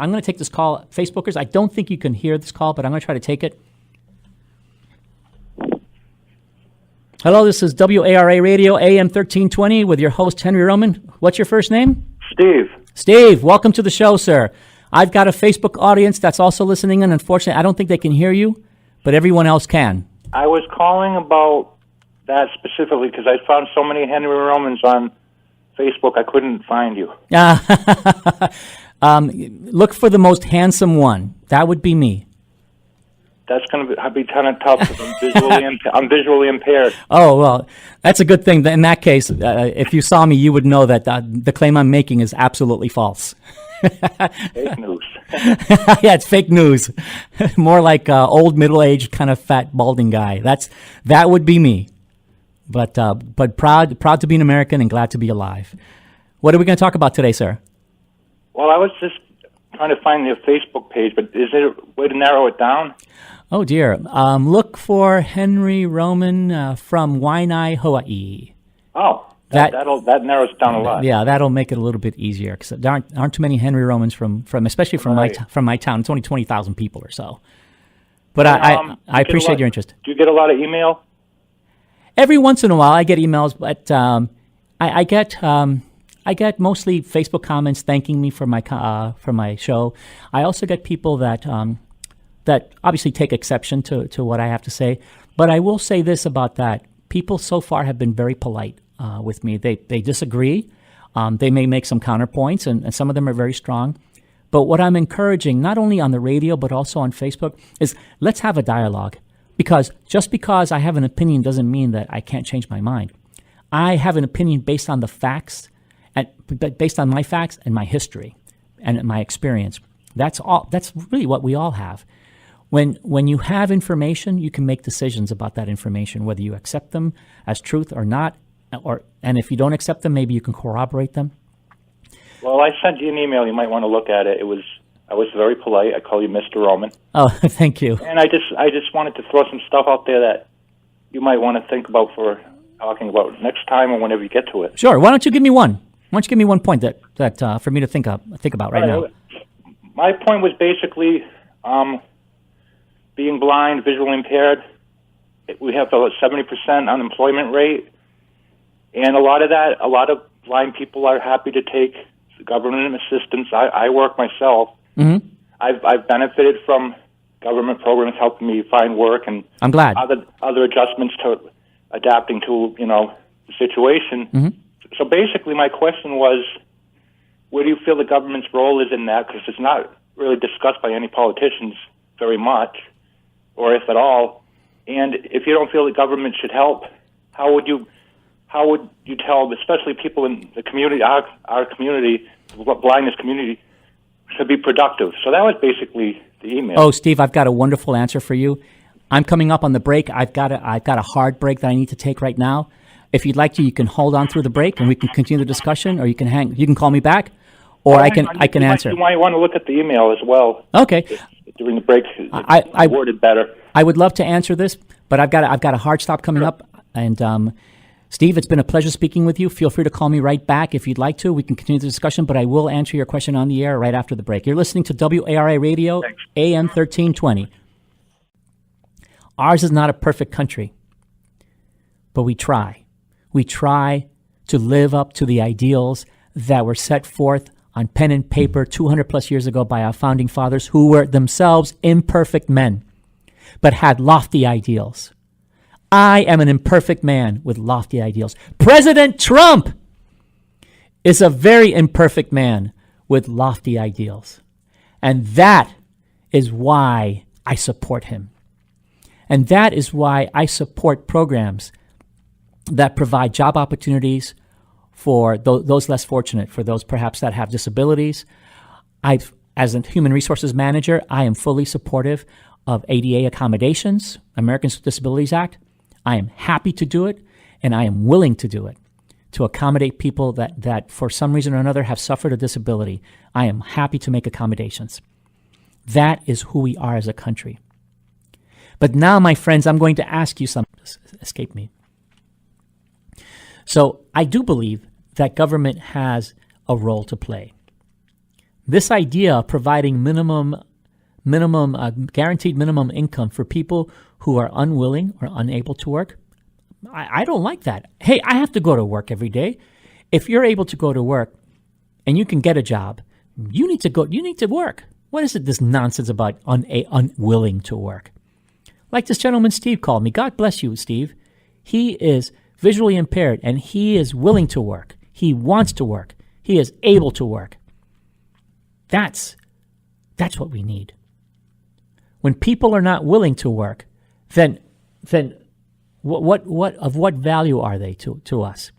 I'm going to take this call. Facebookers, I don't think you can hear this call, but I'm going to try to take it. Hello, this is WARA Radio, AM 1320, with your host, Henry Roman. What's your first name? Steve. Steve, welcome to the show, sir. I've got a Facebook audience that's also listening in. Unfortunately, I don't think they can hear you, but everyone else can. I was calling about that specifically because I found so many Henry Romans on Facebook, I couldn't find you. Look for the most handsome one. That would be me. That's going to be kind of tough because I'm visually impaired. Oh, well, that's a good thing. In that case, if you saw me, you would know that the claim I'm making is absolutely false. Fake news. Yeah, it's fake news. More like old, middle-aged, kind of fat, balding guy. That would be me. But proud to be an American and glad to be alive. What are we going to talk about today, sir? Well, I was just trying to find your Facebook page, but is there a way to narrow it down? Oh, dear. Look for Henry Roman from Waianae, Hawaii. Oh, that narrows it down a lot. Yeah, that'll make it a little bit easier because there aren't too many Henry Romans from especially from my town. It's only 20,000 people or so. But I appreciate your interest. Do you get a lot of email? Every once in a while, I get emails, but I get mostly Facebook comments thanking me for my show. I also get people that obviously take exception to what I have to say. But I will say this about that: people so far have been very polite with me. They disagree. They may make some counterpoints, and some of them are very strong. But what I'm encouraging, not only on the radio but also on Facebook, is let's have a dialogue. Because just because I have an opinion doesn't mean that I can't change my mind. I have an opinion based on the facts, based on my facts and my history and my experience. That's all. That's really what we all have. When you have information, you can make decisions about that information, whether you accept them as truth or not, and if you don't accept them, maybe you can corroborate them. Well, I sent you an email. You might want to look at it. I was very polite. I call you Mr. Roman. Oh, thank you. And I just wanted to throw some stuff out there that you might want to think about for talking about next time or whenever you get to it. Sure. Why don't you give me one? Why don't you give me one point that for me to think about right now? My point was basically being blind, visually impaired. We have a 70% unemployment rate, and a lot of blind people are happy to take government assistance. I work myself. Mm-hmm. I've benefited from government programs helping me find work, and I'm glad other adjustments to adapting to the situation. Mm-hmm. So basically, my question was, where do you feel the government's role is in that? Because it's not really discussed by any politicians very much, or if at all. And if you don't feel the government should help, how would you tell, especially people in the community, our community, the blindness community, to be productive? So that was basically the email. Oh, Steve, I've got a wonderful answer for you. I'm coming up on the break. I've got a hard break that I need to take right now. If you'd like to, you can hold on through the break and we can continue the discussion, or you can call me back, or I can answer. You might want to look at the email as well. Okay. During the break, I worded better. I would love to answer this, but I've got a hard stop coming up, and Steve, it's been a pleasure speaking with you. Feel free to call me right back if you'd like to. We can continue the discussion, but I will answer your question on the air right after the break. You're listening to WARA Radio, Thanks. AM 1320. Ours is not a perfect country, but we try. We try to live up to the ideals that were set forth on pen and paper 200 plus years ago by our founding fathers, who were themselves imperfect men, but had lofty ideals. I am an imperfect man with lofty ideals. President Trump is a very imperfect man with lofty ideals. And that is why I support him. And that is why I support programs that provide job opportunities for those less fortunate, for those perhaps that have disabilities. As a human resources manager, I am fully supportive of ADA accommodations, Americans with Disabilities Act. I am happy to do it, and I am willing to do it to accommodate people that for some reason or another have suffered a disability. I am happy to make accommodations. That is who we are as a country. But now, my friends, I'm going to ask you something. Escape me. So I do believe that government has a role to play. This idea of providing guaranteed minimum income for people who are unwilling or unable to work, I don't like that. Hey, I have to go to work every day. If you're able to go to work and you can get a job, you need to go. You need to work. What is it? This nonsense about unwilling to work? Like this gentleman Steve called me. God bless you, Steve. He is visually impaired and he is willing to work. He wants to work. He is able to work. That's what we need. When people are not willing to work, then what value are they to us?